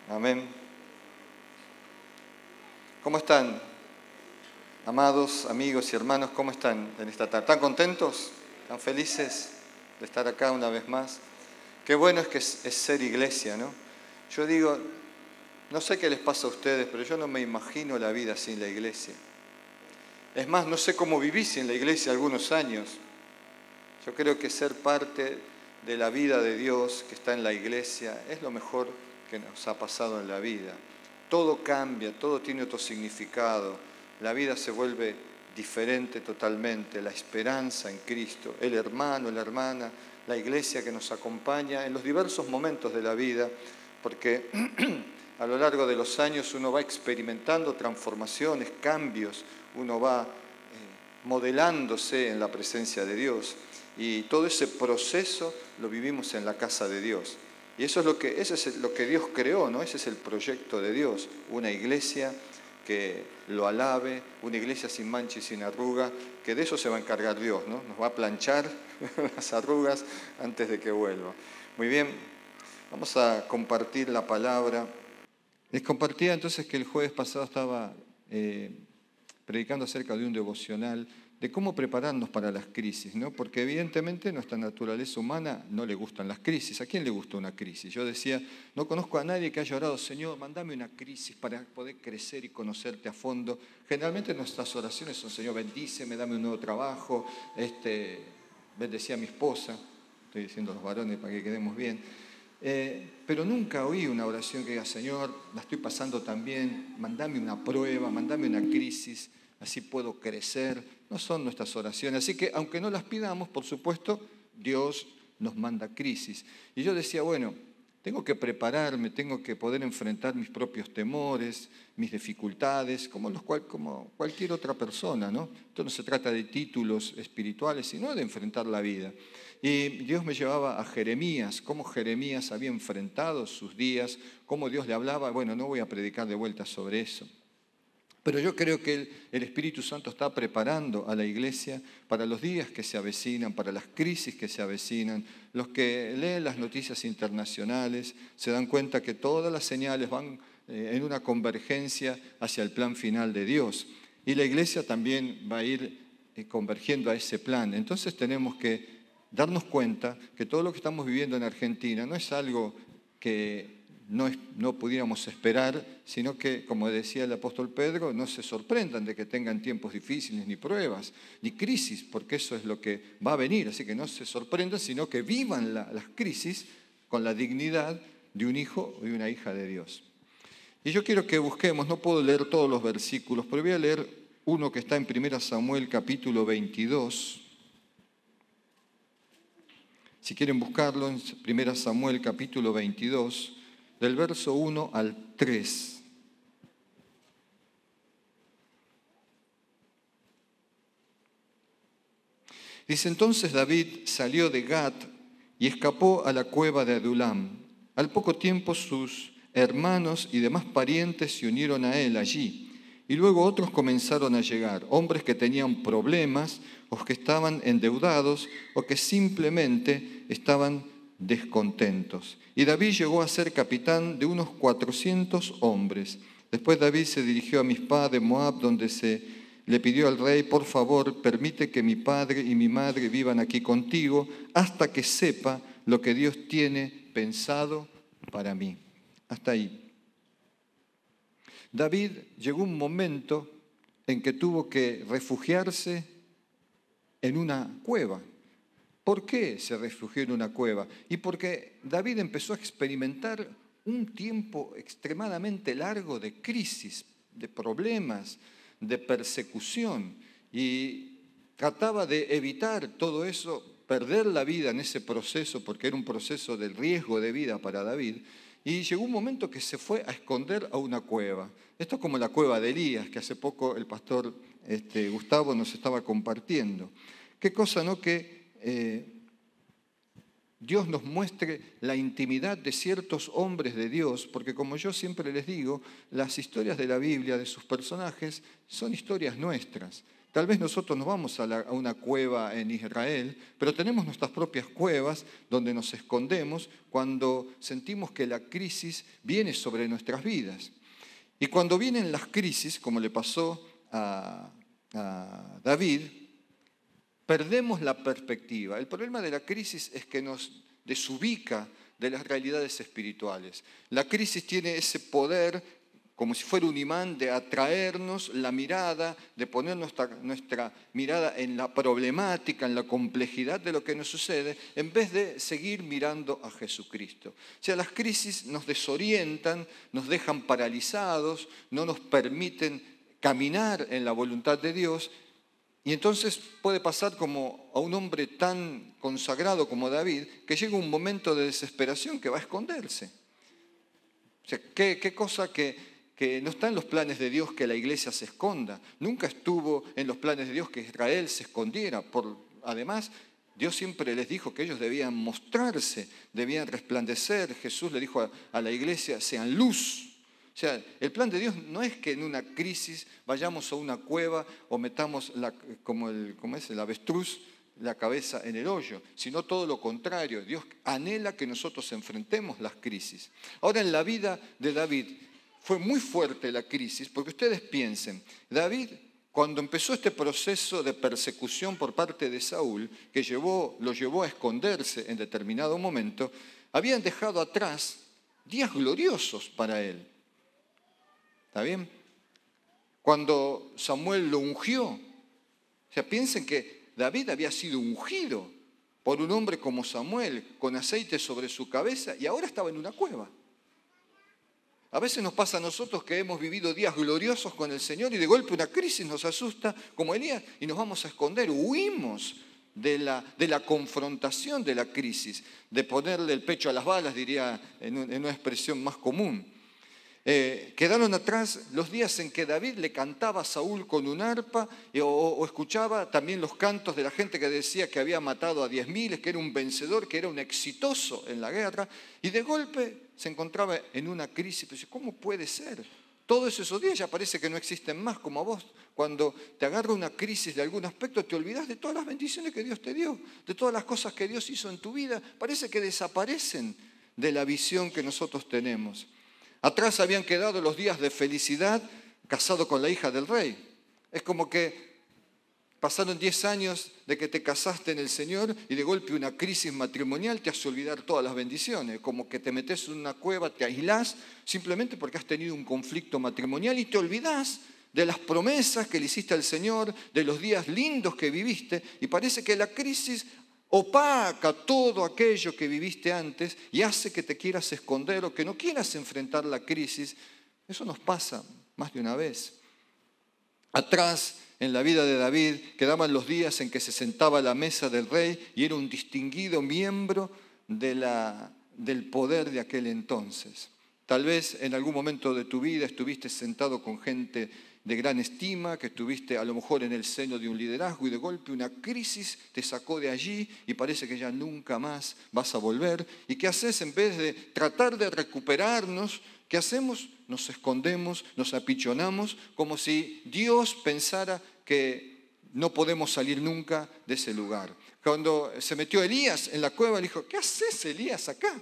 Amén. ¿Cómo están, amados amigos y hermanos? ¿Cómo están en esta tarde? ¿Están contentos? ¿Están felices de estar acá una vez más? Qué bueno es ser iglesia, ¿no? Yo digo, no sé qué les pasa a ustedes, pero yo no me imagino la vida sin la iglesia. Es más, no sé cómo viví sin la iglesia algunos años. Yo creo que ser parte de la vida de Dios que está en la iglesia es lo mejor que nos ha pasado en la vida. Todo cambia, todo tiene otro significado. La vida se vuelve diferente totalmente. La esperanza en Cristo, el hermano, la hermana, la iglesia que nos acompaña en los diversos momentos de la vida, porque a lo largo de los años uno va experimentando transformaciones, cambios, uno va modelándose en la presencia de Dios. Y todo ese proceso lo vivimos en la casa de Dios. Y eso es lo que Dios creó, ¿no? Ese es el proyecto de Dios, una iglesia que lo alabe, una iglesia sin mancha y sin arruga, que de eso se va a encargar Dios, ¿no? Nos va a planchar las arrugas antes de que vuelva. Muy bien, vamos a compartir la palabra. Les compartía entonces que el jueves pasado estaba predicando acerca de un devocional, de cómo prepararnos para las crisis, ¿no? Porque evidentemente nuestra naturaleza humana no le gustan las crisis. ¿A quién le gusta una crisis? Yo decía, no conozco a nadie que haya orado, Señor, mandame una crisis para poder crecer y conocerte a fondo. Generalmente nuestras oraciones son, Señor, bendíceme, dame un nuevo trabajo, bendecí a mi esposa, estoy diciendo a los varones para que quedemos bien. Pero nunca oí una oración que diga, Señor, la estoy pasando tan bien, mandame una prueba, mandame una crisis, así puedo crecer. No son nuestras oraciones. Así que, aunque no las pidamos, por supuesto, Dios nos manda crisis. Y yo decía, bueno, tengo que prepararme, tengo que poder enfrentar mis propios temores, mis dificultades, como cualquier otra persona, ¿no? Esto no se trata de títulos espirituales, sino de enfrentar la vida. Y Dios me llevaba a Jeremías, cómo Jeremías había enfrentado sus días, cómo Dios le hablaba. Bueno, no voy a predicar de vuelta sobre eso. Pero yo creo que el Espíritu Santo está preparando a la iglesia para los días que se avecinan, para las crisis que se avecinan. Los que leen las noticias internacionales se dan cuenta que todas las señales van en una convergencia hacia el plan final de Dios. Y la iglesia también va a ir convergiendo a ese plan. Entonces tenemos que darnos cuenta que todo lo que estamos viviendo en Argentina no es algo que no pudiéramos esperar, sino que, como decía el apóstol Pedro, no se sorprendan de que tengan tiempos difíciles, ni pruebas, ni crisis, porque eso es lo que va a venir. Así que no se sorprendan, sino que vivan las crisis con la dignidad de un hijo y una hija de Dios. Y yo quiero que busquemos, no puedo leer todos los versículos, pero voy a leer uno que está en 1 Samuel capítulo 22. Si quieren buscarlo, en 1 Samuel capítulo 22, del verso 1 al 3. Dice, entonces David salió de Gat y escapó a la cueva de Adulam. Al poco tiempo sus hermanos y demás parientes se unieron a él allí. Y luego otros comenzaron a llegar, hombres que tenían problemas, o que estaban endeudados, o que simplemente estaban descontentos. Y David llegó a ser capitán de unos 400 hombres. Después David se dirigió a Mizpá de Moab, donde le pidió al rey, por favor, permite que mi padre y mi madre vivan aquí contigo hasta que sepa lo que Dios tiene pensado para mí. Hasta ahí. David llegó un momento en que tuvo que refugiarse en una cueva. ¿Por qué se refugió en una cueva? Y porque David empezó a experimentar un tiempo extremadamente largo de crisis, de problemas, de persecución. Y trataba de evitar todo eso, perder la vida en ese proceso, porque era un proceso de riesgo de vida para David. Y llegó un momento que se fue a esconder a una cueva. Esto es como la cueva de Elías, que hace poco el pastor Gustavo nos estaba compartiendo. Qué cosa, ¿no? Que Dios nos muestre la intimidad de ciertos hombres de Dios, porque como yo siempre les digo, las historias de la Biblia, de sus personajes, son historias nuestras. Tal vez nosotros nos vamos a una cueva en Israel, pero tenemos nuestras propias cuevas donde nos escondemos cuando sentimos que la crisis viene sobre nuestras vidas. Y cuando vienen las crisis, como le pasó a David, perdemos la perspectiva. El problema de la crisis es que nos desubica de las realidades espirituales. La crisis tiene ese poder, como si fuera un imán, de atraernos la mirada, de poner nuestra mirada en la problemática, en la complejidad de lo que nos sucede, en vez de seguir mirando a Jesucristo. O sea, las crisis nos desorientan, nos dejan paralizados, no nos permiten caminar en la voluntad de Dios. Y entonces puede pasar como a un hombre tan consagrado como David, que llega un momento de desesperación que va a esconderse. O sea, qué cosa que no está en los planes de Dios que la iglesia se esconda. Nunca estuvo en los planes de Dios que Israel se escondiera. Además, Dios siempre les dijo que ellos debían mostrarse, debían resplandecer. Jesús le dijo a la iglesia, sean luz. O sea, el plan de Dios no es que en una crisis vayamos a una cueva o metamos como el avestruz la cabeza en el hoyo, sino todo lo contrario. Dios anhela que nosotros enfrentemos las crisis. Ahora, en la vida de David fue muy fuerte la crisis, porque ustedes piensen, David, cuando empezó este proceso de persecución por parte de Saúl, que lo llevó a esconderse en determinado momento, habían dejado atrás días gloriosos para él. ¿Está bien? Cuando Samuel lo ungió, o sea, piensen que David había sido ungido por un hombre como Samuel, con aceite sobre su cabeza, y ahora estaba en una cueva. A veces nos pasa a nosotros que hemos vivido días gloriosos con el Señor y de golpe una crisis nos asusta, como Elías, y nos vamos a esconder, huimos de la confrontación de la crisis, de ponerle el pecho a las balas, diría en una expresión más común. Quedaron atrás los días en que David le cantaba a Saúl con un arpa o escuchaba también los cantos de la gente que decía que había matado a 10.000, que era un vencedor, que era un exitoso en la guerra, y de golpe se encontraba en una crisis. Pero ¿cómo puede ser? Todos esos días ya parece que no existen más, como a vos. Cuando te agarra una crisis de algún aspecto, te olvidás de todas las bendiciones que Dios te dio, de todas las cosas que Dios hizo en tu vida. Parece que desaparecen de la visión que nosotros tenemos. Atrás habían quedado los días de felicidad casado con la hija del rey. Es como que pasaron 10 años de que te casaste en el Señor y de golpe una crisis matrimonial te hace olvidar todas las bendiciones. Como que te metes en una cueva, te aislás simplemente porque has tenido un conflicto matrimonial y te olvidás de las promesas que le hiciste al Señor, de los días lindos que viviste, y parece que la crisis opaca todo aquello que viviste antes y hace que te quieras esconder o que no quieras enfrentar la crisis. Eso nos pasa más de una vez. Atrás, en la vida de David, quedaban los días en que se sentaba a la mesa del rey y era un distinguido miembro del poder de aquel entonces. Tal vez en algún momento de tu vida estuviste sentado con gente de gran estima, que estuviste a lo mejor en el seno de un liderazgo y de golpe una crisis te sacó de allí y parece que ya nunca más vas a volver. ¿Y qué haces? En vez de tratar de recuperarnos, ¿qué hacemos? Nos escondemos, nos apichonamos, como si Dios pensara que no podemos salir nunca de ese lugar. Cuando se metió Elías en la cueva, le dijo, ¿qué haces, Elías, acá?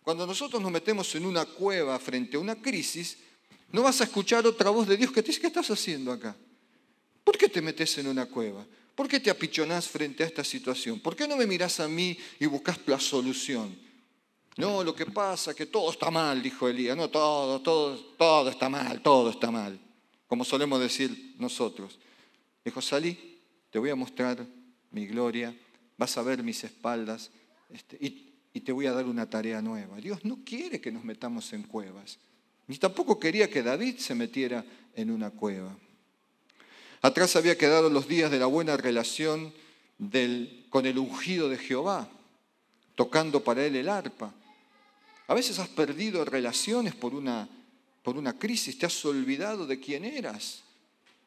Cuando nosotros nos metemos en una cueva frente a una crisis, no vas a escuchar otra voz de Dios que te dice, ¿qué estás haciendo acá? ¿Por qué te metes en una cueva? ¿Por qué te apichonás frente a esta situación? ¿Por qué no me mirás a mí y buscas la solución? No, lo que pasa es que todo está mal, dijo Elías. No, todo está mal, todo está mal. Como solemos decir nosotros. Dijo, salí, te voy a mostrar mi gloria, vas a ver mis espaldas y te voy a dar una tarea nueva. Dios no quiere que nos metamos en cuevas. Ni tampoco quería que David se metiera en una cueva. Atrás había quedado los días de la buena relación con el ungido de Jehová, tocando para él el arpa. A veces has perdido relaciones por una crisis, te has olvidado de quién eras.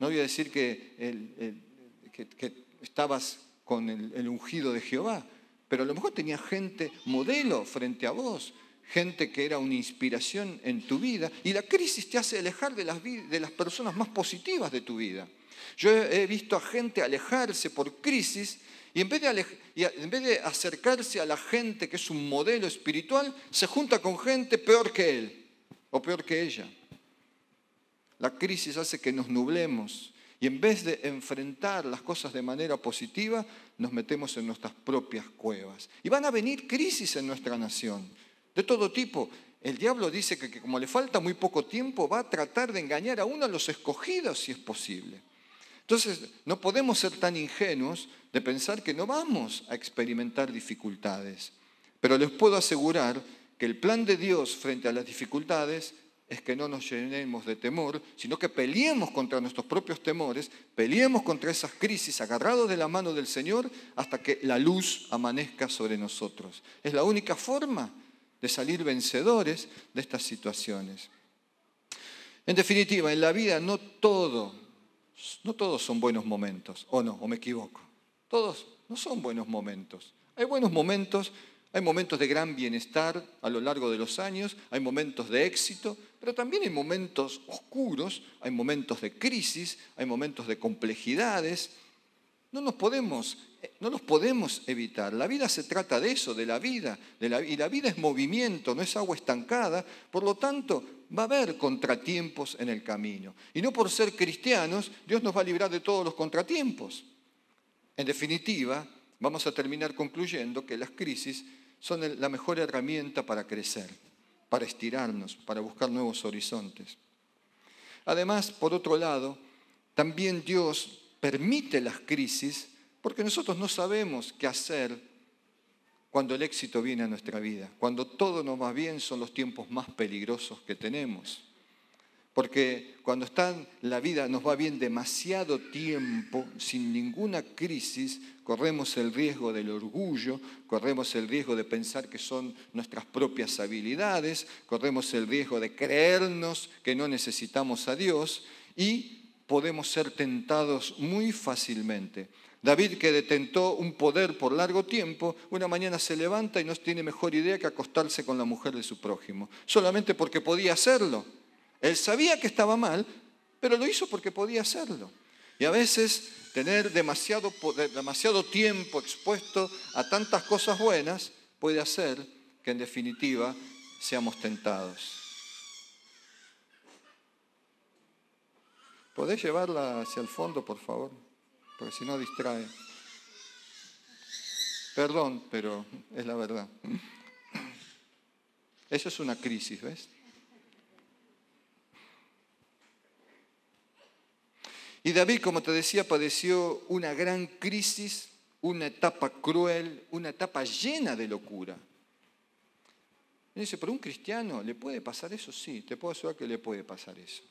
No voy a decir que estabas con el ungido de Jehová, pero a lo mejor tenías gente modelo frente a vos, gente que era una inspiración en tu vida, y la crisis te hace alejar de las personas más positivas de tu vida. Yo he visto a gente alejarse por crisis y en vez de acercarse a la gente que es un modelo espiritual, se junta con gente peor que él o peor que ella. La crisis hace que nos nublemos y en vez de enfrentar las cosas de manera positiva, nos metemos en nuestras propias cuevas. Y van a venir crisis en nuestra nación, de todo tipo. El diablo dice que como le falta muy poco tiempo, va a tratar de engañar aún a los escogidos si es posible. Entonces, no podemos ser tan ingenuos de pensar que no vamos a experimentar dificultades. Pero les puedo asegurar que el plan de Dios frente a las dificultades es que no nos llenemos de temor, sino que peleemos contra nuestros propios temores, peleemos contra esas crisis agarrados de la mano del Señor hasta que la luz amanezca sobre nosotros. Es la única forma de salir vencedores de estas situaciones. En definitiva, en la vida no todos son buenos momentos, o no, o me equivoco. Todos no son buenos momentos. Hay buenos momentos, hay momentos de gran bienestar a lo largo de los años, hay momentos de éxito, pero también hay momentos oscuros, hay momentos de crisis, hay momentos de complejidades. No los podemos evitar. La vida se trata de eso, de la vida, y la vida es movimiento, no es agua estancada. Por lo tanto, va a haber contratiempos en el camino. Y no por ser cristianos, Dios nos va a librar de todos los contratiempos. En definitiva, vamos a terminar concluyendo que las crisis son la mejor herramienta para crecer, para estirarnos, para buscar nuevos horizontes. Además, por otro lado, también Dios permite las crisis porque nosotros no sabemos qué hacer cuando el éxito viene a nuestra vida. Cuando todo nos va bien son los tiempos más peligrosos que tenemos. Porque cuando la vida nos va bien demasiado tiempo, sin ninguna crisis, corremos el riesgo del orgullo, corremos el riesgo de pensar que son nuestras propias habilidades, corremos el riesgo de creernos que no necesitamos a Dios y podemos ser tentados muy fácilmente. David, que detentó un poder por largo tiempo, una mañana se levanta y no tiene mejor idea que acostarse con la mujer de su prójimo, solamente porque podía hacerlo. Él sabía que estaba mal, pero lo hizo porque podía hacerlo. Y a veces tener demasiado poder, demasiado tiempo expuesto a tantas cosas buenas puede hacer que en definitiva seamos tentados. ¿Podés llevarla hacia el fondo, por favor? Porque si no distrae. Perdón, pero es la verdad. Eso es una crisis, ¿ves? Y David, como te decía, padeció una gran crisis, una etapa cruel, una etapa llena de locura. Y dice, ¿pero a un cristiano le puede pasar eso? Sí, te puedo asegurar que le puede pasar eso.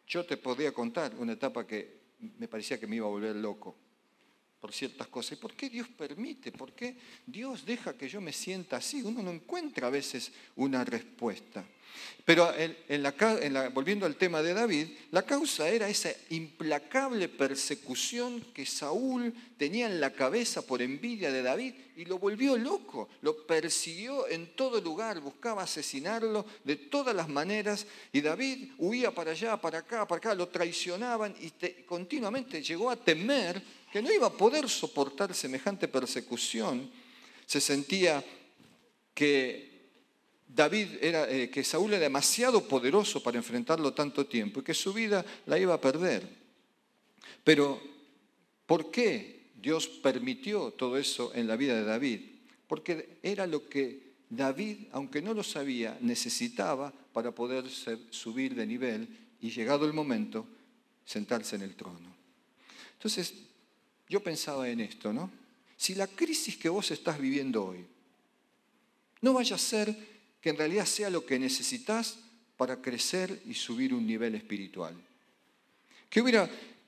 Yo te podría contar una etapa que me parecía que me iba a volver loco por ciertas cosas. ¿Y por qué Dios permite? ¿Por qué Dios deja que yo me sienta así? Uno no encuentra a veces una respuesta. Pero volviendo al tema de David, la causa era esa implacable persecución que Saúl tenía en la cabeza por envidia de David y lo volvió loco, lo persiguió en todo lugar, buscaba asesinarlo de todas las maneras y David huía para allá, para acá, lo traicionaban y continuamente llegó a temer que no iba a poder soportar semejante persecución. Se sentía que que Saúl era demasiado poderoso para enfrentarlo tanto tiempo y que su vida la iba a perder. Pero, ¿por qué Dios permitió todo eso en la vida de David? Porque era lo que David, aunque no lo sabía, necesitaba para poder subir de nivel y, llegado el momento, sentarse en el trono. Entonces, yo pensaba en esto, ¿no? Si la crisis que vos estás viviendo hoy no vaya a ser que en realidad sea lo que necesitas para crecer y subir un nivel espiritual.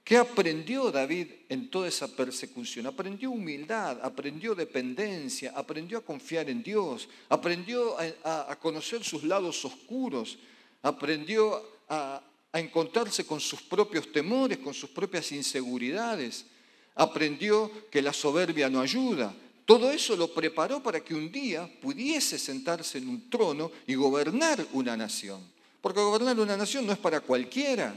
¿Qué aprendió David en toda esa persecución? Aprendió humildad, aprendió dependencia, aprendió a confiar en Dios, aprendió a conocer sus lados oscuros, aprendió a encontrarse con sus propios temores, con sus propias inseguridades, aprendió que la soberbia no ayuda. Todo eso lo preparó para que un día pudiese sentarse en un trono y gobernar una nación. Porque gobernar una nación no es para cualquiera.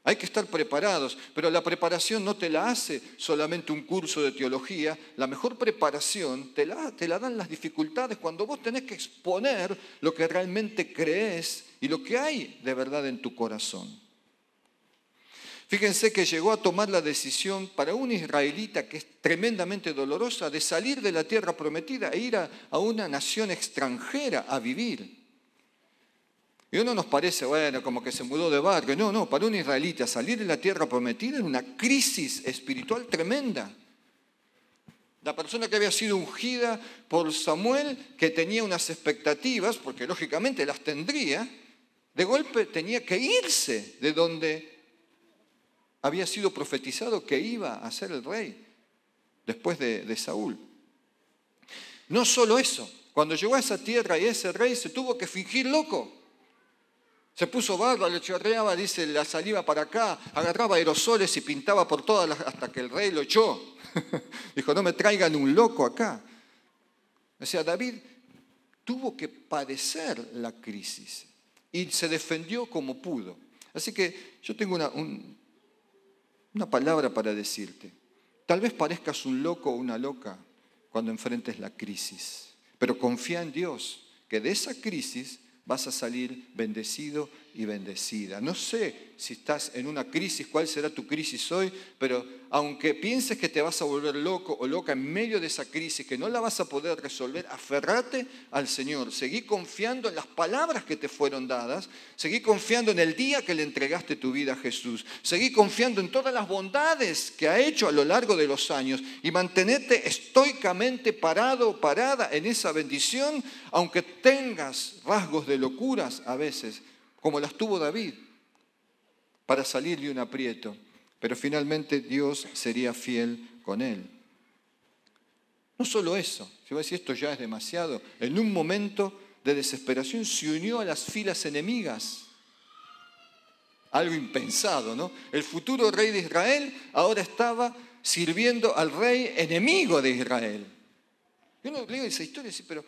Hay que estar preparados, pero la preparación no te la hace solamente un curso de teología. La mejor preparación te la dan las dificultades cuando vos tenés que exponer lo que realmente crees y lo que hay de verdad en tu corazón. Fíjense que llegó a tomar la decisión para un israelita que es tremendamente dolorosa de salir de la tierra prometida e ir a una nación extranjera a vivir. Y uno nos parece, bueno, como que se mudó de barrio. No, para un israelita salir de la tierra prometida era una crisis espiritual tremenda. La persona que había sido ungida por Samuel, que tenía unas expectativas, porque lógicamente las tendría, de golpe tenía que irse de donde había sido profetizado que iba a ser el rey después de Saúl. No solo eso, cuando llegó a esa tierra y ese rey se tuvo que fingir loco. Se puso barba, le chorreaba, dice, la saliva para acá, agarraba aerosoles y pintaba por todas hasta que el rey lo echó. Dijo, no me traigan un loco acá. O sea, David tuvo que padecer la crisis y se defendió como pudo. Así que yo tengo una palabra para decirte. Tal vez parezcas un loco o una loca cuando enfrentes la crisis, pero confía en Dios, que de esa crisis vas a salir bendecido y bendecida. No sé si estás en una crisis, cuál será tu crisis hoy, pero aunque pienses que te vas a volver loco o loca en medio de esa crisis, que no la vas a poder resolver, aferrate al Señor. Seguí confiando en las palabras que te fueron dadas, seguí confiando en el día que le entregaste tu vida a Jesús, seguí confiando en todas las bondades que ha hecho a lo largo de los años y mantenete estoicamente parado o parada en esa bendición, aunque tengas rasgos de locuras a veces, como las tuvo David, para salir de un aprieto, pero finalmente Dios sería fiel con él. No solo eso, si vos decís esto ya es demasiado, en un momento de desesperación se unió a las filas enemigas. Algo impensado, ¿no? El futuro rey de Israel ahora estaba sirviendo al rey enemigo de Israel. Y uno lee esa historia y dice, pero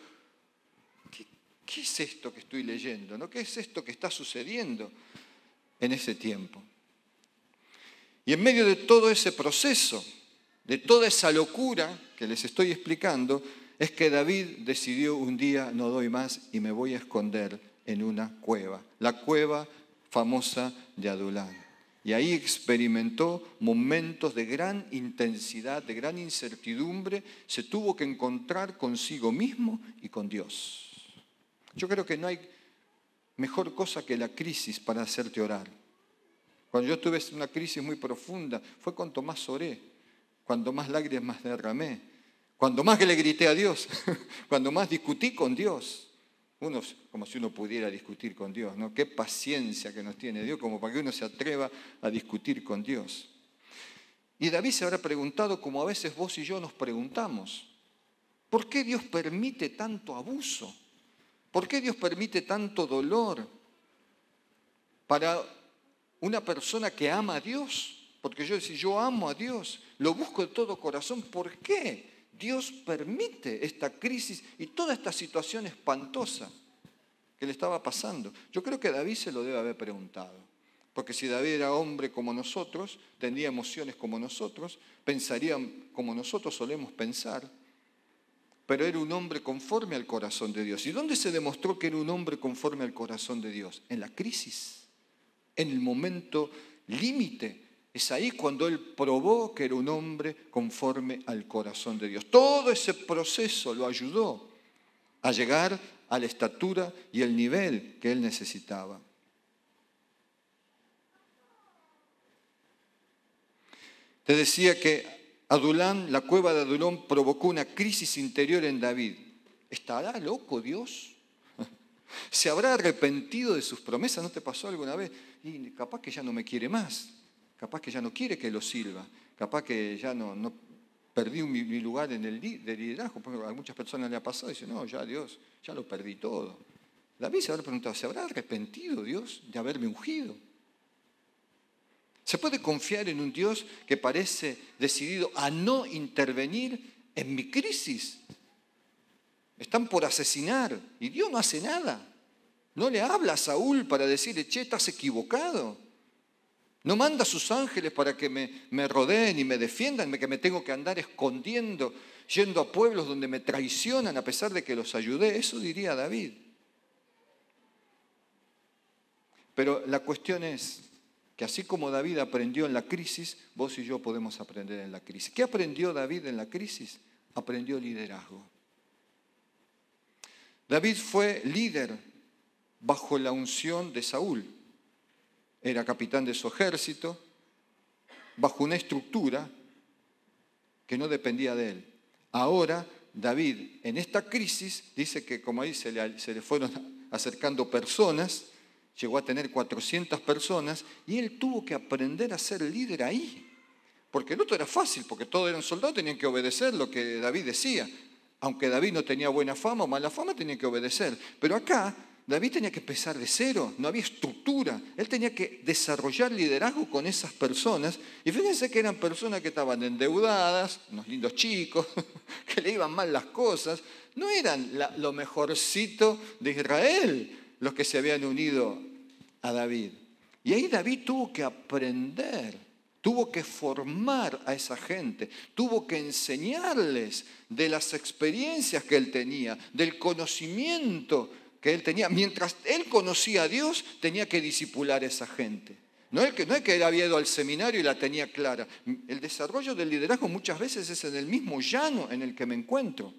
¿qué es esto que estoy leyendo? ¿No? ¿Qué es esto que está sucediendo en ese tiempo? Y en medio de todo ese proceso, de toda esa locura que les estoy explicando, es que David decidió un día, no doy más y me voy a esconder en una cueva, la cueva famosa de Adulán. Y ahí experimentó momentos de gran intensidad, de gran incertidumbre, se tuvo que encontrar consigo mismo y con Dios. Yo creo que no hay mejor cosa que la crisis para hacerte orar. Cuando yo tuve una crisis muy profunda, fue cuanto más oré, cuando más lágrimas derramé, cuando más le grité a Dios, cuando más discutí con Dios. Como si uno pudiera discutir con Dios, ¿no? Qué paciencia que nos tiene Dios, como para que uno se atreva a discutir con Dios. Y David se habrá preguntado, como a veces vos y yo nos preguntamos, ¿por qué Dios permite tanto abuso? ¿Por qué Dios permite tanto dolor para una persona que ama a Dios? Porque yo amo a Dios, lo busco de todo corazón. ¿Por qué Dios permite esta crisis y toda esta situación espantosa que le estaba pasando? Yo creo que David se lo debe haber preguntado. Porque si David era hombre como nosotros, tendría emociones como nosotros, pensaría como nosotros solemos pensar, pero era un hombre conforme al corazón de Dios. ¿Y dónde se demostró que era un hombre conforme al corazón de Dios? En la crisis, en el momento límite. Es ahí cuando él probó que era un hombre conforme al corazón de Dios. Todo ese proceso lo ayudó a llegar a la estatura y el nivel que él necesitaba. Te decía que Adulán, la cueva de Adulán, provocó una crisis interior en David. ¿Estará loco Dios? ¿Se habrá arrepentido de sus promesas? ¿No te pasó alguna vez? Y capaz que ya no me quiere más. Capaz que ya no quiere que lo sirva. Capaz que ya no perdí mi lugar en el liderazgo. Porque a muchas personas le ha pasado y dicen, no, ya Dios, ya lo perdí todo. David se habrá preguntado, ¿se habrá arrepentido Dios de haberme ungido? ¿Se puede confiar en un Dios que parece decidido a no intervenir en mi crisis. Están por asesinar y Dios no hace nada. No le habla a Saúl para decirle, che, estás equivocado. No manda a sus ángeles para que me rodeen y me defiendan, que me tengo que andar escondiendo, yendo a pueblos donde me traicionan a pesar de que los ayudé. Eso diría David. Pero la cuestión es que así como David aprendió en la crisis, vos y yo podemos aprender en la crisis. ¿Qué aprendió David en la crisis? Aprendió liderazgo. David fue líder bajo la unción de Saúl. Era capitán de su ejército, bajo una estructura que no dependía de él. Ahora, David, en esta crisis, dice que como ahí se le fueron acercando personas, llegó a tener 400 personas, y él tuvo que aprender a ser líder ahí. Porque no todo era fácil, porque todos eran soldados, tenían que obedecer lo que David decía. Aunque David no tenía buena fama o mala fama, tenía que obedecer. Pero acá, David tenía que empezar de cero, no había estructura. Él tenía que desarrollar liderazgo con esas personas. Y fíjense que eran personas que estaban endeudadas, unos lindos chicos, que le iban mal las cosas. No eran lo mejorcito de Israel los que se habían unido a David. Y ahí David tuvo que aprender, tuvo que formar a esa gente, tuvo que enseñarles de las experiencias que él tenía, del conocimiento que él tenía. Mientras él conocía a Dios, tenía que discipular a esa gente. No es que él había ido al seminario y la tenía clara. El desarrollo del liderazgo muchas veces es en el mismo llano en el que me encuentro,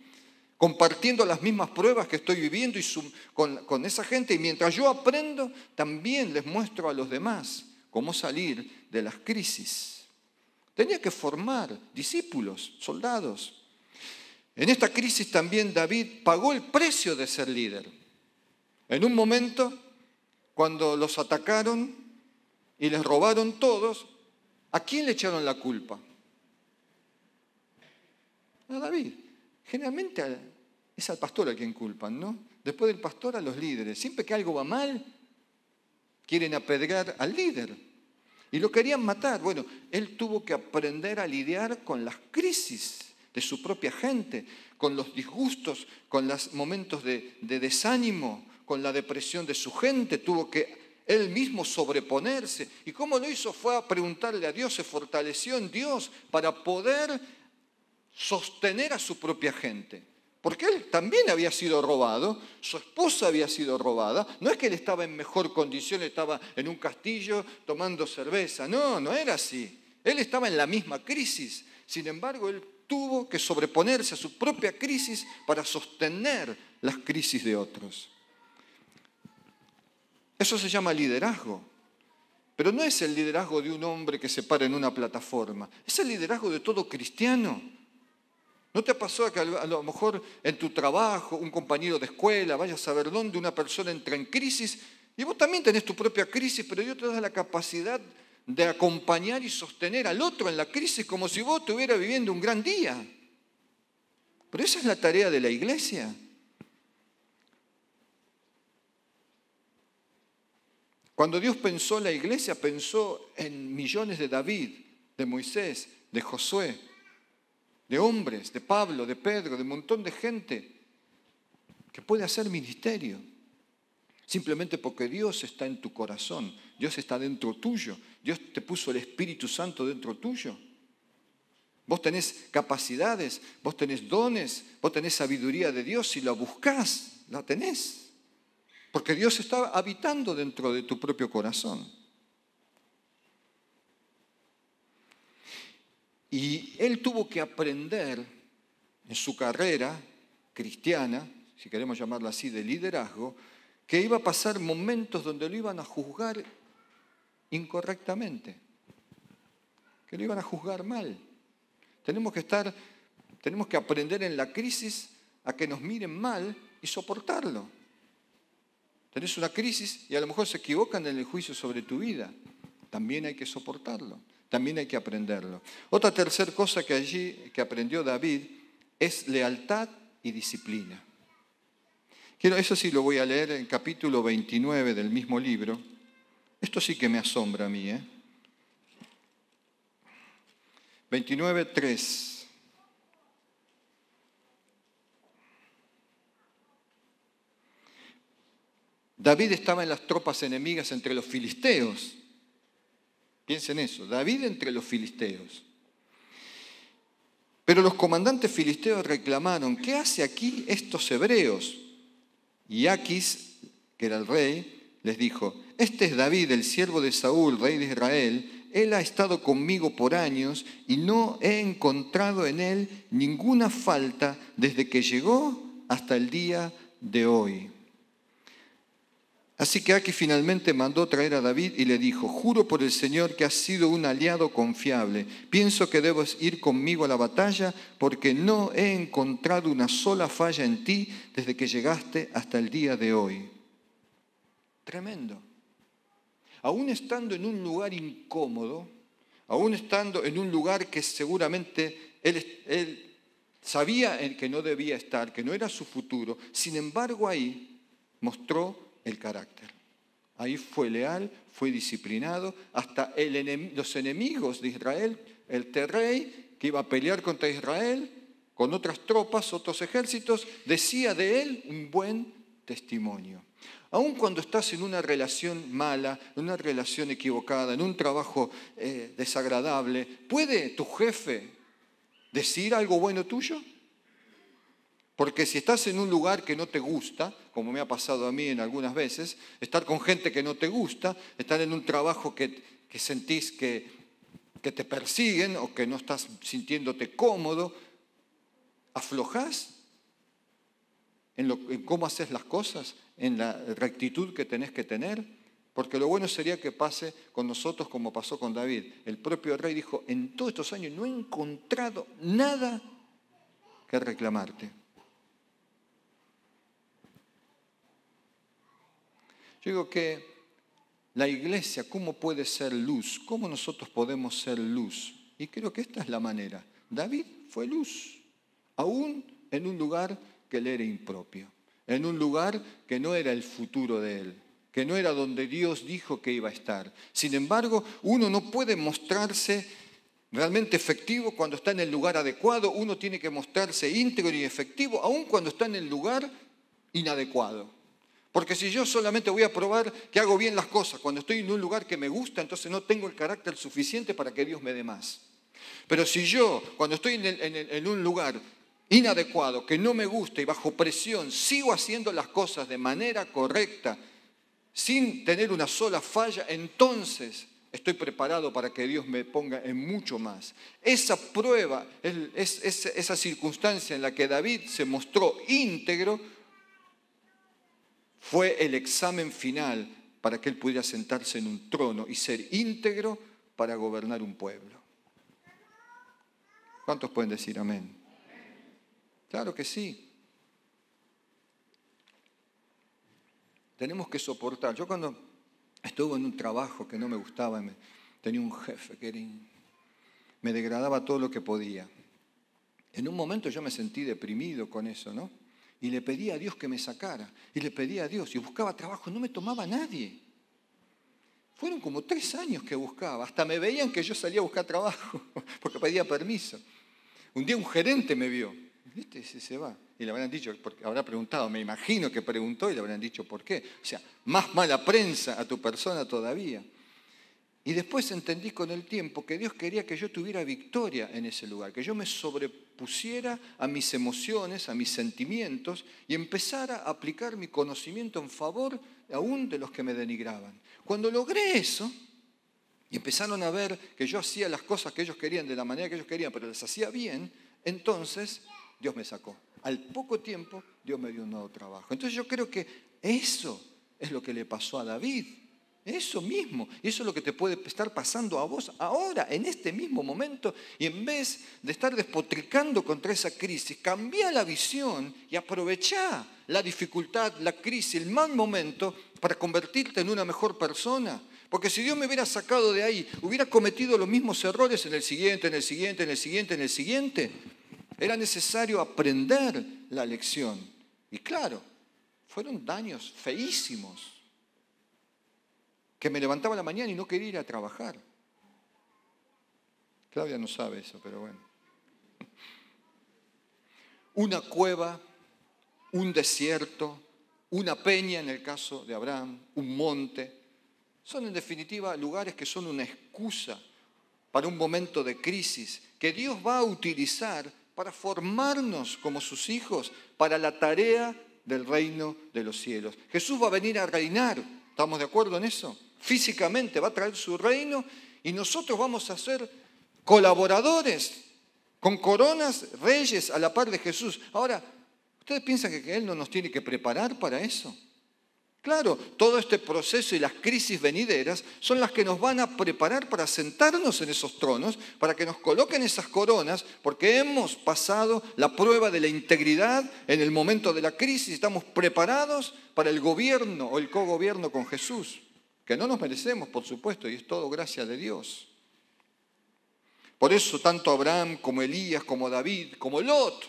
compartiendo las mismas pruebas que estoy viviendo con esa gente, y mientras yo aprendo, también les muestro a los demás cómo salir de las crisis. Tenía que formar discípulos, soldados. En esta crisis también David pagó el precio de ser líder. En un momento, cuando los atacaron y les robaron todos, ¿a quién le echaron la culpa? A David. Generalmente es al pastor a quien culpan, ¿no? Después del pastor, a los líderes. Siempre que algo va mal, quieren apedrear al líder. Y lo querían matar. Bueno, él tuvo que aprender a lidiar con las crisis de su propia gente, con los disgustos, con los momentos de desánimo, con la depresión de su gente. Tuvo que él mismo sobreponerse. ¿Y cómo lo hizo? Fue a preguntarle a Dios, se fortaleció en Dios para poder sostener a su propia gente. Porque él también había sido robado, su esposa había sido robada. No es que él estaba en mejor condición, estaba en un castillo tomando cerveza. No, no era así. Él estaba en la misma crisis. Sin embargo, él tuvo que sobreponerse a su propia crisis para sostener las crisis de otros. Eso se llama liderazgo. Pero no es el liderazgo de un hombre que se para en una plataforma. Es el liderazgo de todo cristiano. ¿No te pasó que a lo mejor en tu trabajo, un compañero de escuela, vayas a saber dónde, una persona entra en crisis y vos también tenés tu propia crisis, pero Dios te da la capacidad de acompañar y sostener al otro en la crisis como si vos estuvieras viviendo un gran día? Pero esa es la tarea de la iglesia. Cuando Dios pensó en la iglesia, pensó en millones de David, de Moisés, de Josué, de hombres, de Pablo, de Pedro, de un montón de gente que puede hacer ministerio. Simplemente porque Dios está en tu corazón, Dios está dentro tuyo, Dios te puso el Espíritu Santo dentro tuyo. Vos tenés capacidades, vos tenés dones, vos tenés sabiduría de Dios. Si la buscás, la tenés. Porque Dios está habitando dentro de tu propio corazón. Y él tuvo que aprender en su carrera cristiana, si queremos llamarla así, de liderazgo, que iba a pasar momentos donde lo iban a juzgar incorrectamente, que lo iban a juzgar mal. Tenemos que aprender en la crisis a que nos miren mal y soportarlo. Tenés una crisis y a lo mejor se equivocan en el juicio sobre tu vida. También hay que soportarlo. También hay que aprenderlo. Otra tercera cosa que aprendió David es lealtad y disciplina. Eso sí lo voy a leer en capítulo 29 del mismo libro. Esto sí que me asombra a mí. 29:3. David estaba en las tropas enemigas entre los filisteos. Piensen eso, David entre los filisteos. Pero los comandantes filisteos reclamaron, ¿qué hace aquí estos hebreos? Y Aquis, que era el rey, les dijo, este es David, el siervo de Saúl, rey de Israel. Él ha estado conmigo por años y no he encontrado en él ninguna falta desde que llegó hasta el día de hoy. Así que Aquis finalmente mandó traer a David y le dijo, juro por el Señor que has sido un aliado confiable. Pienso que debes ir conmigo a la batalla porque no he encontrado una sola falla en ti desde que llegaste hasta el día de hoy. Tremendo. Aún estando en un lugar incómodo, aún estando en un lugar que seguramente él sabía que no debía estar, que no era su futuro, sin embargo ahí mostró el carácter. Ahí fue leal, fue disciplinado, hasta los enemigos de Israel, el rey que iba a pelear contra Israel, con otras tropas, otros ejércitos, decía de él un buen testimonio. Aun cuando estás en una relación mala, en una relación equivocada, en un trabajo desagradable, ¿puede tu jefe decir algo bueno tuyo? Porque si estás en un lugar que no te gusta, como me ha pasado a mí en algunas veces, estar con gente que no te gusta, estar en un trabajo que sentís que te persiguen o que no estás sintiéndote cómodo, ¿aflojás en cómo haces las cosas, en la rectitud que tenés que tener? Porque lo bueno sería que pase con nosotros como pasó con David. El propio rey dijo, en todos estos años no he encontrado nada que reclamarte. Yo digo que la iglesia, ¿cómo puede ser luz? ¿Cómo nosotros podemos ser luz? Y creo que esta es la manera. David fue luz, aún en un lugar que le era impropio, en un lugar que no era el futuro de él, que no era donde Dios dijo que iba a estar. Sin embargo, uno no puede mostrarse realmente efectivo cuando está en el lugar adecuado, uno tiene que mostrarse íntegro y efectivo, aún cuando está en el lugar inadecuado. Porque si yo solamente voy a probar que hago bien las cosas cuando estoy en un lugar que me gusta, entonces no tengo el carácter suficiente para que Dios me dé más. Pero si yo, cuando estoy en un lugar inadecuado, que no me gusta y bajo presión, sigo haciendo las cosas de manera correcta, sin tener una sola falla, entonces estoy preparado para que Dios me ponga en mucho más. Esa prueba, esa circunstancia en la que David se mostró íntegro, fue el examen final para que él pudiera sentarse en un trono y ser íntegro para gobernar un pueblo. ¿Cuántos pueden decir amén? Claro que sí. Tenemos que soportar. Yo cuando estuve en un trabajo que no me gustaba, tenía un jefe que me degradaba todo lo que podía. En un momento yo me sentí deprimido con eso, ¿no? Y le pedí a Dios que me sacara. Y le pedí a Dios. Y buscaba trabajo. No me tomaba nadie. Fueron como 3 años que buscaba. Hasta me veían que yo salía a buscar trabajo. Porque pedía permiso. Un día un gerente me vio. ¿Viste? Se va. Y le habrán dicho, porque habrá preguntado. Me imagino que preguntó y le habrán dicho por qué. O sea, más mala prensa a tu persona todavía. Y después entendí con el tiempo que Dios quería que yo tuviera victoria en ese lugar, que yo me sobrepusiera a mis emociones, a mis sentimientos y empezara a aplicar mi conocimiento en favor aún de los que me denigraban. Cuando logré eso y empezaron a ver que yo hacía las cosas que ellos querían de la manera que ellos querían, pero las hacía bien, entonces Dios me sacó. Al poco tiempo Dios me dio un nuevo trabajo. Entonces yo creo que eso es lo que le pasó a David. Eso mismo, y eso es lo que te puede estar pasando a vos ahora, en este mismo momento, y en vez de estar despotricando contra esa crisis, cambia la visión y aprovechá la dificultad, la crisis, el mal momento para convertirte en una mejor persona. Porque si Dios me hubiera sacado de ahí, hubiera cometido los mismos errores en el siguiente, en el siguiente, en el siguiente, en el siguiente. Era necesario aprender la lección. Y claro, fueron daños feísimos. Que me levantaba a la mañana y no quería ir a trabajar. Claudia no sabe eso, pero bueno. Una cueva, un desierto, una peña en el caso de Abraham, un monte. Son en definitiva lugares que son una excusa para un momento de crisis que Dios va a utilizar para formarnos como sus hijos para la tarea del reino de los cielos. Jesús va a venir a reinar, ¿estamos de acuerdo en eso? Físicamente va a traer su reino y nosotros vamos a ser colaboradores con coronas, reyes a la par de Jesús. Ahora, ¿ustedes piensan que Él no nos tiene que preparar para eso? Claro, todo este proceso y las crisis venideras son las que nos van a preparar para sentarnos en esos tronos, para que nos coloquen esas coronas, porque hemos pasado la prueba de la integridad en el momento de la crisis, estamos preparados para el gobierno o el cogobierno con Jesús, que no nos merecemos, por supuesto, y es todo gracia de Dios. Por eso tanto Abraham como Elías, como David, como Lot,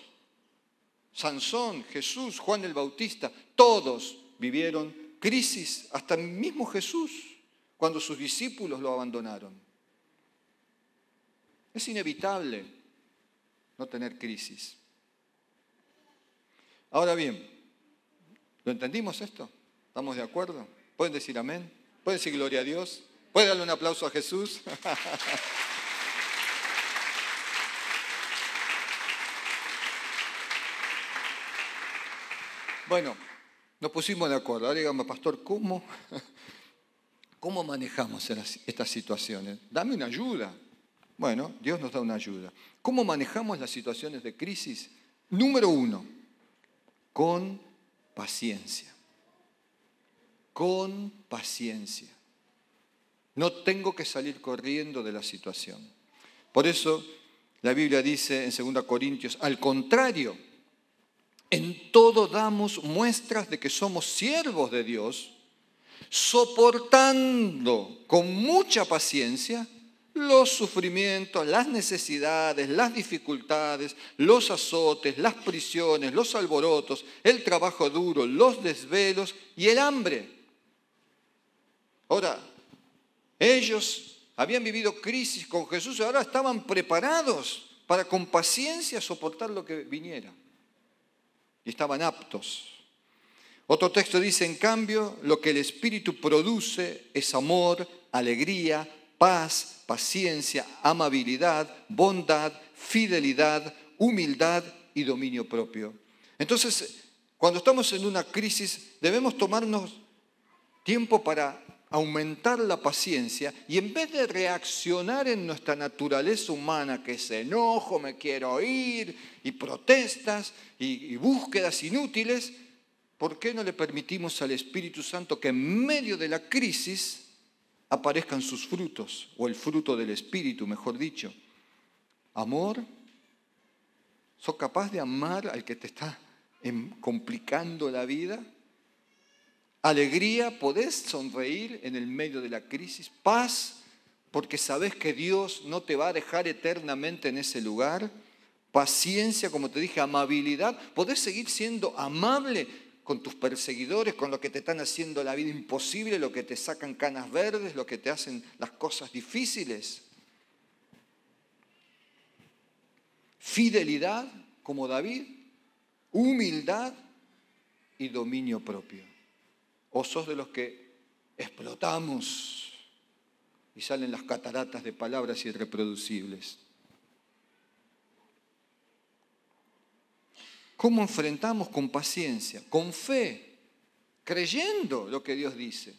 Sansón, Jesús, Juan el Bautista, todos vivieron crisis, hasta el mismo Jesús, cuando sus discípulos lo abandonaron. Es inevitable no tener crisis. Ahora bien, ¿lo entendimos esto? ¿Estamos de acuerdo? ¿Pueden decir amén? ¿Pueden decir gloria a Dios? ¿Pueden darle un aplauso a Jesús? Bueno, nos pusimos de acuerdo. Ahora dígame, pastor, ¿cómo manejamos estas situaciones? Dame una ayuda. Bueno, Dios nos da una ayuda. ¿Cómo manejamos las situaciones de crisis? Número 1, con paciencia. Con paciencia. No tengo que salir corriendo de la situación. Por eso la Biblia dice en 2 Corintios, al contrario, en todo damos muestras de que somos siervos de Dios, soportando con mucha paciencia los sufrimientos, las necesidades, las dificultades, los azotes, las prisiones, los alborotos, el trabajo duro, los desvelos y el hambre. Ahora, ellos habían vivido crisis con Jesús y ahora estaban preparados para con paciencia soportar lo que viniera. Y estaban aptos. Otro texto dice, en cambio, lo que el Espíritu produce es amor, alegría, paz, paciencia, amabilidad, bondad, fidelidad, humildad y dominio propio. Entonces, cuando estamos en una crisis, debemos tomarnos tiempo para aumentar la paciencia y en vez de reaccionar en nuestra naturaleza humana, que es enojo, me quiero ir, y protestas y búsquedas inútiles, ¿por qué no le permitimos al Espíritu Santo que en medio de la crisis aparezcan sus frutos, o el fruto del Espíritu, mejor dicho? Amor. ¿Sos capaz de amar al que te está complicando la vida? Alegría, ¿podés sonreír en el medio de la crisis? Paz, porque sabés que Dios no te va a dejar eternamente en ese lugar. Paciencia, como te dije, amabilidad. ¿Podés seguir siendo amable con tus perseguidores, con los que te están haciendo la vida imposible, los que te sacan canas verdes, los que te hacen las cosas difíciles? Fidelidad, como David. Humildad y dominio propio. ¿O sos de los que explotamos y salen las cataratas de palabras irreproducibles? ¿Cómo enfrentamos con paciencia, con fe, creyendo lo que Dios dice?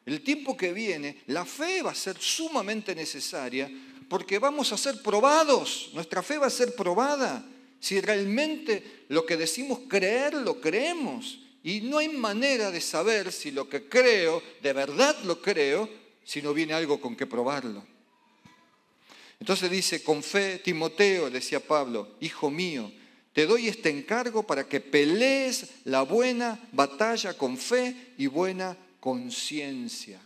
El tiempo que viene, la fe va a ser sumamente necesaria porque vamos a ser probados, nuestra fe va a ser probada. Si realmente lo que decimos creer, lo creemos. Y no hay manera de saber si lo que creo, de verdad lo creo, si no viene algo con que probarlo. Entonces dice, con fe, Timoteo, decía Pablo, hijo mío, te doy este encargo para que pelees la buena batalla con fe y buena conciencia.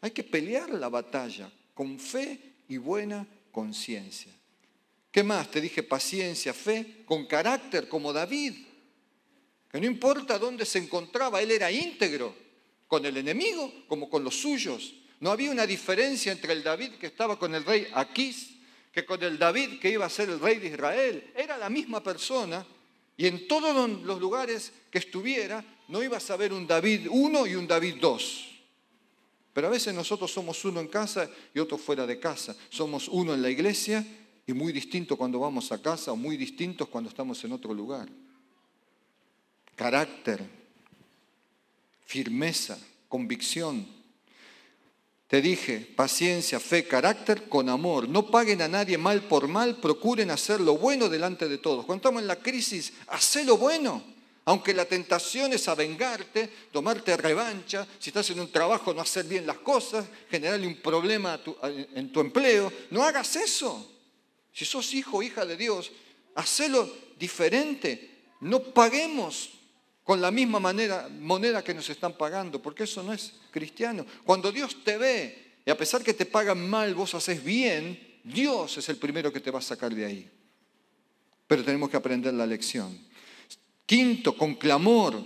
Hay que pelear la batalla con fe y buena conciencia. ¿Qué más? Te dije paciencia, fe, con carácter como David. Que no importa dónde se encontraba, él era íntegro, con el enemigo como con los suyos. No había una diferencia entre el David que estaba con el rey Aquís, que con el David que iba a ser el rey de Israel. Era la misma persona Y en todos los lugares que estuviera, no ibas a ver un David 1 y un David 2. Pero a veces nosotros somos uno en casa y otro fuera de casa. Somos uno en la iglesia y muy distinto cuando vamos a casa o muy distintos cuando estamos en otro lugar. Carácter, firmeza, convicción. Te dije, paciencia, fe, carácter con amor. No paguen a nadie mal por mal, procuren hacer lo bueno delante de todos. Cuando estamos en la crisis, hacé lo bueno. Aunque la tentación es a vengarte, tomarte revancha, si estás en un trabajo no hacer bien las cosas, generarle un problema en tu empleo, no hagas eso. Si sos hijo o hija de Dios, hacelo diferente. No paguemos con la misma moneda que nos están pagando, porque eso no es cristiano. Cuando Dios te ve, y a pesar que te pagan mal, vos haces bien, Dios es el primero que te va a sacar de ahí. Pero tenemos que aprender la lección. Quinto, con clamor.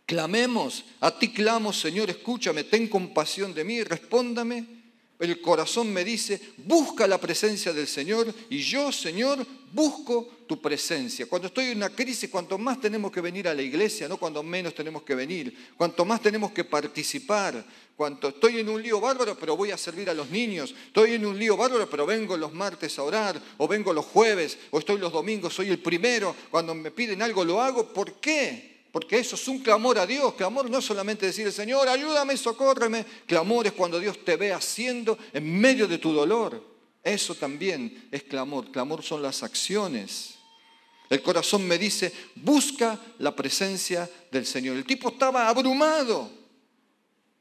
Clamemos. A ti clamo, Señor, escúchame, ten compasión de mí, respóndame. El corazón me dice, busca la presencia del Señor y yo, Señor, busco tu presencia. Cuando estoy en una crisis, cuanto más tenemos que venir a la iglesia, no cuando menos tenemos que venir, cuanto más tenemos que participar. Cuando estoy en un lío bárbaro, pero voy a servir a los niños. Estoy en un lío bárbaro, pero vengo los martes a orar, o vengo los jueves, o estoy los domingos, soy el primero. Cuando me piden algo lo hago. ¿Por qué? Porque eso es un clamor a Dios. Clamor no es solamente decir, Señor, ayúdame, socórreme. Clamor es cuando Dios te ve haciendo en medio de tu dolor. Eso también es clamor. Clamor son las acciones. El corazón me dice, busca la presencia del Señor. El tipo estaba abrumado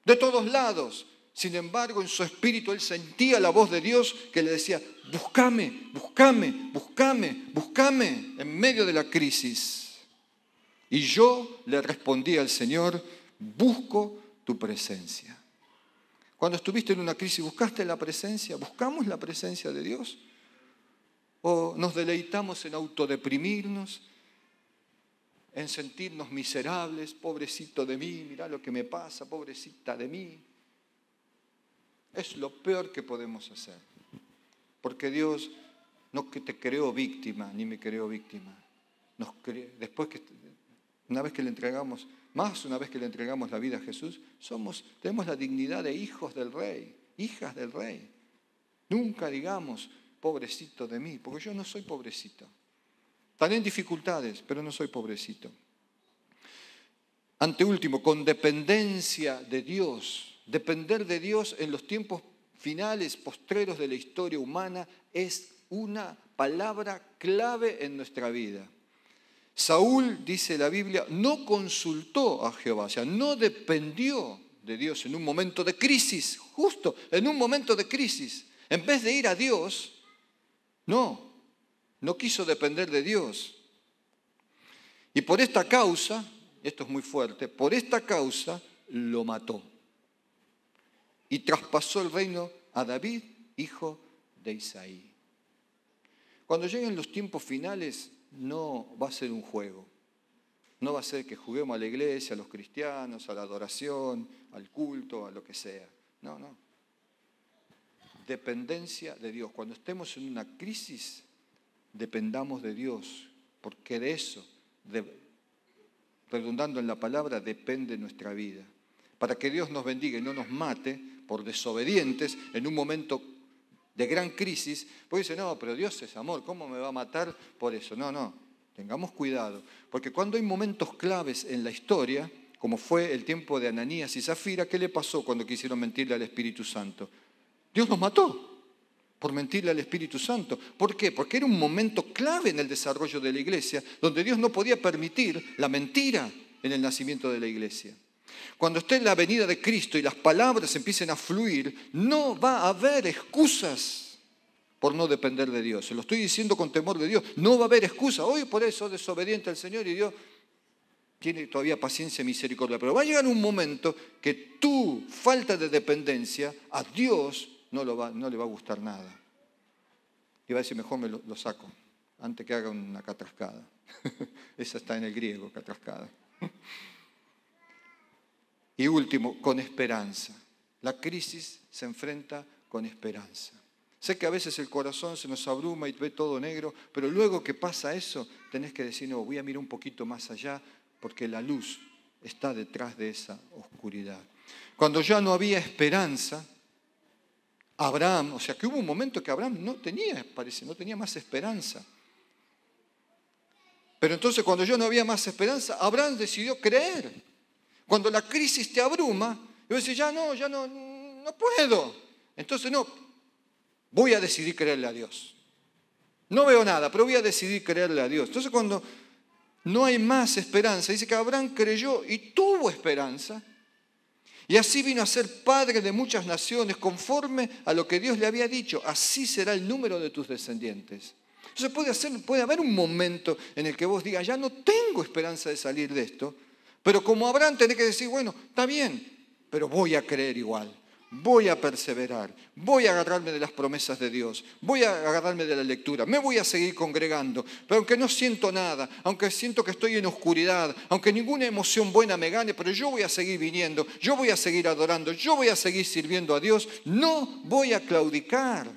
de todos lados. Sin embargo, en su espíritu él sentía la voz de Dios que le decía, búscame, búscame, búscame, búscame en medio de la crisis. Y yo le respondí al Señor, busco tu presencia. Cuando estuviste en una crisis, ¿buscaste la presencia? ¿Buscamos la presencia de Dios? ¿O nos deleitamos en autodeprimirnos, en sentirnos miserables? Pobrecito de mí, mirá lo que me pasa, pobrecita de mí. Es lo peor que podemos hacer. Porque Dios no que te creó víctima, ni me creó víctima. Una vez que le entregamos la vida a Jesús, tenemos la dignidad de hijos del Rey, hijas del Rey. Nunca digamos, pobrecito de mí, porque yo no soy pobrecito. Estaré en dificultades, pero no soy pobrecito. Anteúltimo, con dependencia de Dios. Depender de Dios en los tiempos finales, postreros de la historia humana, es una palabra clave en nuestra vida. Saúl, dice la Biblia, no consultó a Jehová, o sea, no dependió de Dios en un momento de crisis, justo en un momento de crisis. En vez de ir a Dios, no quiso depender de Dios. Y por esta causa, esto es muy fuerte, por esta causa lo mató. Y traspasó el reino a David, hijo de Isaí. Cuando lleguen los tiempos finales, no va a ser un juego. No va a ser que juguemos a la iglesia, a los cristianos, a la adoración, al culto, a lo que sea. No. Dependencia de Dios. Cuando estemos en una crisis, dependamos de Dios, porque de eso, redundando en la palabra, depende nuestra vida. Para que Dios nos bendiga y no nos mate por desobedientes en un momento de gran crisis, porque dice, no, pero Dios es amor, ¿cómo me va a matar por eso? No, tengamos cuidado, porque cuando hay momentos claves en la historia, como fue el tiempo de Ananías y Zafira, ¿qué le pasó cuando quisieron mentirle al Espíritu Santo? Dios los mató por mentirle al Espíritu Santo. ¿Por qué? Porque era un momento clave en el desarrollo de la iglesia, donde Dios no podía permitir la mentira en el nacimiento de la iglesia. Cuando esté en la venida de Cristo y las palabras empiecen a fluir, no va a haber excusas por no depender de Dios. Se lo estoy diciendo con temor de Dios. No va a haber excusa. Hoy por eso desobediente al Señor y Dios tiene todavía paciencia y misericordia. Pero va a llegar un momento que tu falta de dependencia a Dios no le va a gustar nada. Y va a decir, mejor me lo saco antes que haga una catrascada. Esa está en el griego, catrascada. Y último, con esperanza. La crisis se enfrenta con esperanza. Sé que a veces el corazón se nos abruma y ve todo negro, pero luego que pasa eso, tenés que decir, no, voy a mirar un poquito más allá, porque la luz está detrás de esa oscuridad. Cuando ya no había esperanza, Abraham, o sea que hubo un momento que Abraham no tenía más esperanza. Pero entonces cuando ya no había más esperanza, Abraham decidió creer. Cuando la crisis te abruma, yo decía, ya no puedo. Entonces no, voy a decidir creerle a Dios. No veo nada, pero voy a decidir creerle a Dios. Entonces cuando no hay más esperanza, dice que Abraham creyó y tuvo esperanza. Y así vino a ser padre de muchas naciones, conforme a lo que Dios le había dicho. Así será el número de tus descendientes. Entonces puede haber un momento en el que vos digas, ya no tengo esperanza de salir de esto, pero como Abraham tenés que decir, bueno, está bien, pero voy a creer igual, voy a perseverar, voy a agarrarme de las promesas de Dios, voy a agarrarme de la lectura, me voy a seguir congregando, pero aunque no siento nada, aunque siento que estoy en oscuridad, aunque ninguna emoción buena me gane, pero yo voy a seguir viniendo, yo voy a seguir adorando, yo voy a seguir sirviendo a Dios, no voy a claudicar,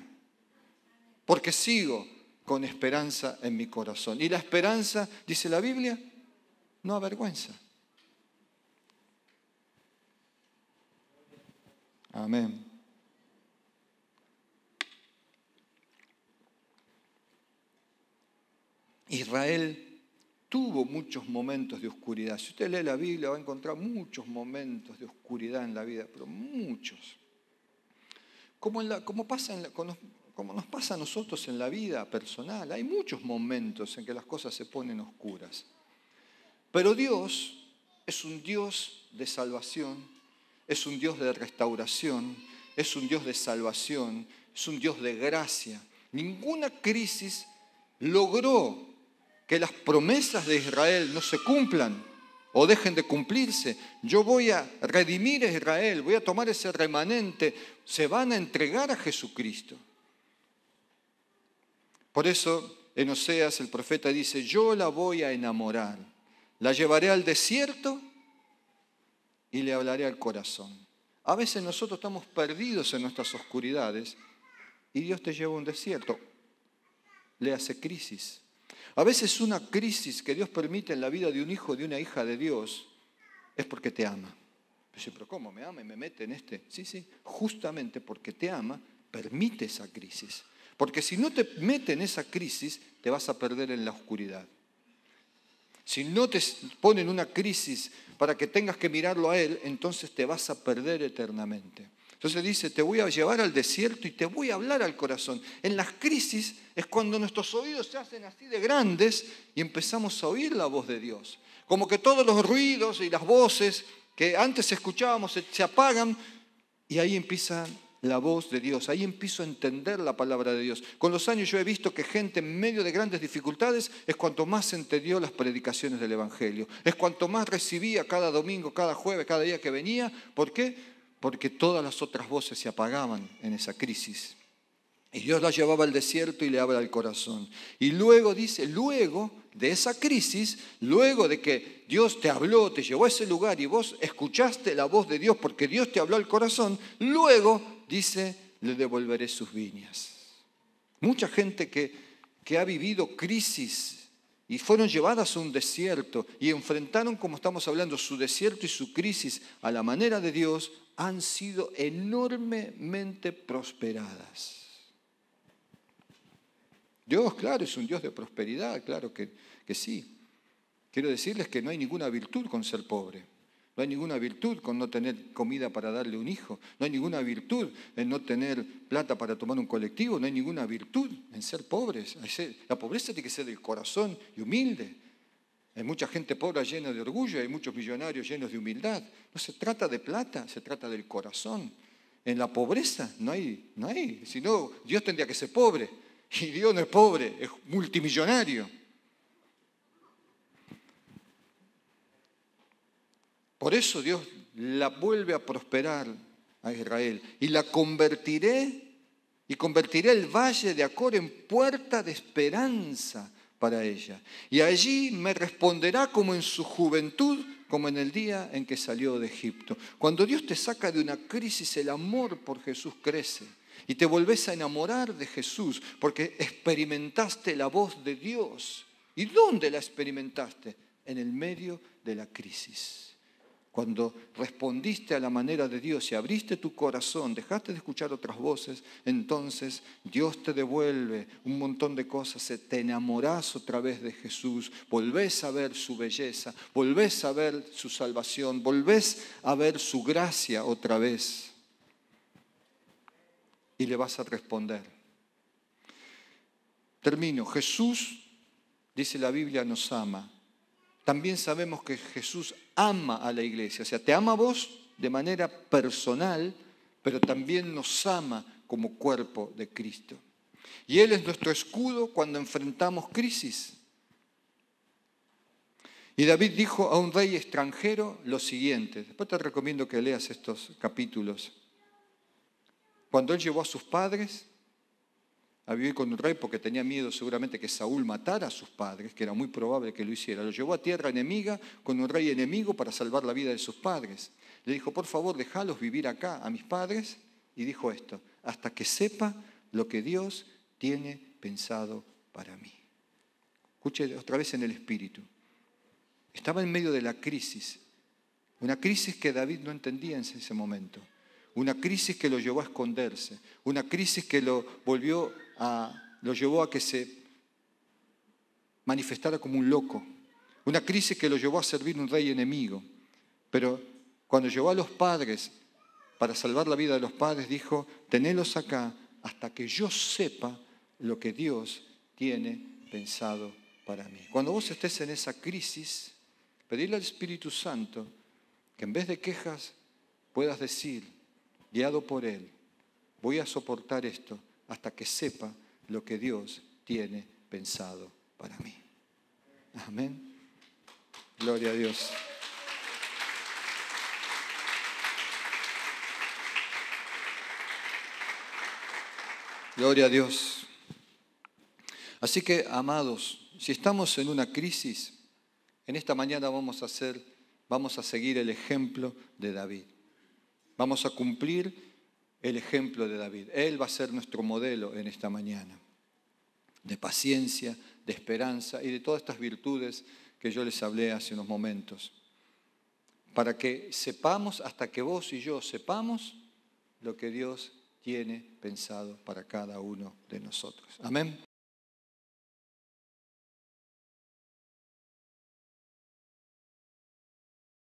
porque sigo con esperanza en mi corazón. Y la esperanza, dice la Biblia, no avergüenza. Amén. Israel tuvo muchos momentos de oscuridad. Si usted lee la Biblia va a encontrar muchos momentos de oscuridad en la vida, pero muchos. Como nos pasa a nosotros en la vida personal, hay muchos momentos en que las cosas se ponen oscuras. Pero Dios es un Dios de salvación, es un Dios de restauración, es un Dios de salvación, es un Dios de gracia. Ninguna crisis logró que las promesas de Israel no se cumplan o dejen de cumplirse. Yo voy a redimir a Israel, voy a tomar ese remanente, se van a entregar a Jesucristo. Por eso en Oseas el profeta dice, yo la voy a enamorar, la llevaré al desierto y le hablaré al corazón. A veces nosotros estamos perdidos en nuestras oscuridades y Dios te lleva a un desierto, le hace crisis. A veces una crisis que Dios permite en la vida de un hijo o de una hija de Dios es porque te ama. Pero ¿cómo me ama y me mete en este? Sí, justamente porque te ama, permite esa crisis. Porque si no te mete en esa crisis, te vas a perder en la oscuridad. Si no te pone en una crisis para que tengas que mirarlo a Él, entonces te vas a perder eternamente. Entonces dice, te voy a llevar al desierto y te voy a hablar al corazón. En las crisis es cuando nuestros oídos se hacen así de grandes y empezamos a oír la voz de Dios. Como que todos los ruidos y las voces que antes escuchábamos se apagan y ahí empieza la voz de Dios. Ahí empiezo a entender la palabra de Dios. Con los años yo he visto que gente en medio de grandes dificultades es cuanto más entendió las predicaciones del Evangelio. Es cuanto más recibía cada domingo, cada jueves, cada día que venía. ¿Por qué? Porque todas las otras voces se apagaban en esa crisis. Y Dios la llevaba al desierto y le habla al corazón. Y luego dice, luego de esa crisis, luego de que Dios te habló, te llevó a ese lugar y vos escuchaste la voz de Dios porque Dios te habló al corazón, luego dice, le devolveré sus viñas. Mucha gente que ha vivido crisis y fueron llevadas a un desierto y enfrentaron, como estamos hablando, su desierto y su crisis a la manera de Dios, han sido enormemente prosperadas. Dios, claro, es un Dios de prosperidad, claro que sí. Quiero decirles que no hay ninguna virtud con ser pobre. No hay ninguna virtud con no tener comida para darle a un hijo. No hay ninguna virtud en no tener plata para tomar un colectivo. No hay ninguna virtud en ser pobres. La pobreza tiene que ser del corazón y humilde. Hay mucha gente pobre llena de orgullo, hay muchos millonarios llenos de humildad. No se trata de plata, se trata del corazón. En la pobreza no hay. Si no, Dios tendría que ser pobre. Y Dios no es pobre, es multimillonario. Por eso Dios la vuelve a prosperar a Israel. Y convertiré el valle de Acor en puerta de esperanza para ella. Y allí me responderá como en su juventud, como en el día en que salió de Egipto. Cuando Dios te saca de una crisis, el amor por Jesús crece. Y te volvés a enamorar de Jesús porque experimentaste la voz de Dios. ¿Y dónde la experimentaste? En el medio de la crisis. Cuando respondiste a la manera de Dios y abriste tu corazón, dejaste de escuchar otras voces, entonces Dios te devuelve un montón de cosas, te enamorás otra vez de Jesús, volvés a ver su belleza, volvés a ver su salvación, volvés a ver su gracia otra vez y le vas a responder. Termino. Jesús, dice la Biblia, nos ama. También sabemos que Jesús ama a la iglesia, o sea, te ama a vos de manera personal, pero también nos ama como cuerpo de Cristo. Y Él es nuestro escudo cuando enfrentamos crisis. Y David dijo a un rey extranjero lo siguiente, después te recomiendo que leas estos capítulos. Cuando él llevó a sus padres a vivir con un rey porque tenía miedo seguramente que Saúl matara a sus padres, que era muy probable que lo hiciera. Lo llevó a tierra enemiga con un rey enemigo para salvar la vida de sus padres. Le dijo, por favor, déjalos vivir acá a mis padres. Y dijo esto, hasta que sepa lo que Dios tiene pensado para mí. Escuche otra vez en el espíritu. Estaba en medio de la crisis, una crisis que David no entendía en ese momento. Una crisis que lo llevó a esconderse, una crisis que lo llevó a que se manifestara como un loco, una crisis que lo llevó a servir a un rey enemigo. Pero cuando llevó a los padres, para salvar la vida de los padres, dijo, tenelos acá hasta que yo sepa lo que Dios tiene pensado para mí. Cuando vos estés en esa crisis, pedirle al Espíritu Santo que en vez de quejas puedas decir, guiado por Él, voy a soportar esto hasta que sepa lo que Dios tiene pensado para mí. Amén. Gloria a Dios. Gloria a Dios. Así que, amados, si estamos en una crisis, en esta mañana vamos a seguir el ejemplo de David. Vamos a cumplir el ejemplo de David. Él va a ser nuestro modelo en esta mañana, de paciencia, de esperanza y de todas estas virtudes que yo les hablé hace unos momentos. Para que sepamos, hasta que vos y yo sepamos lo que Dios tiene pensado para cada uno de nosotros. Amén.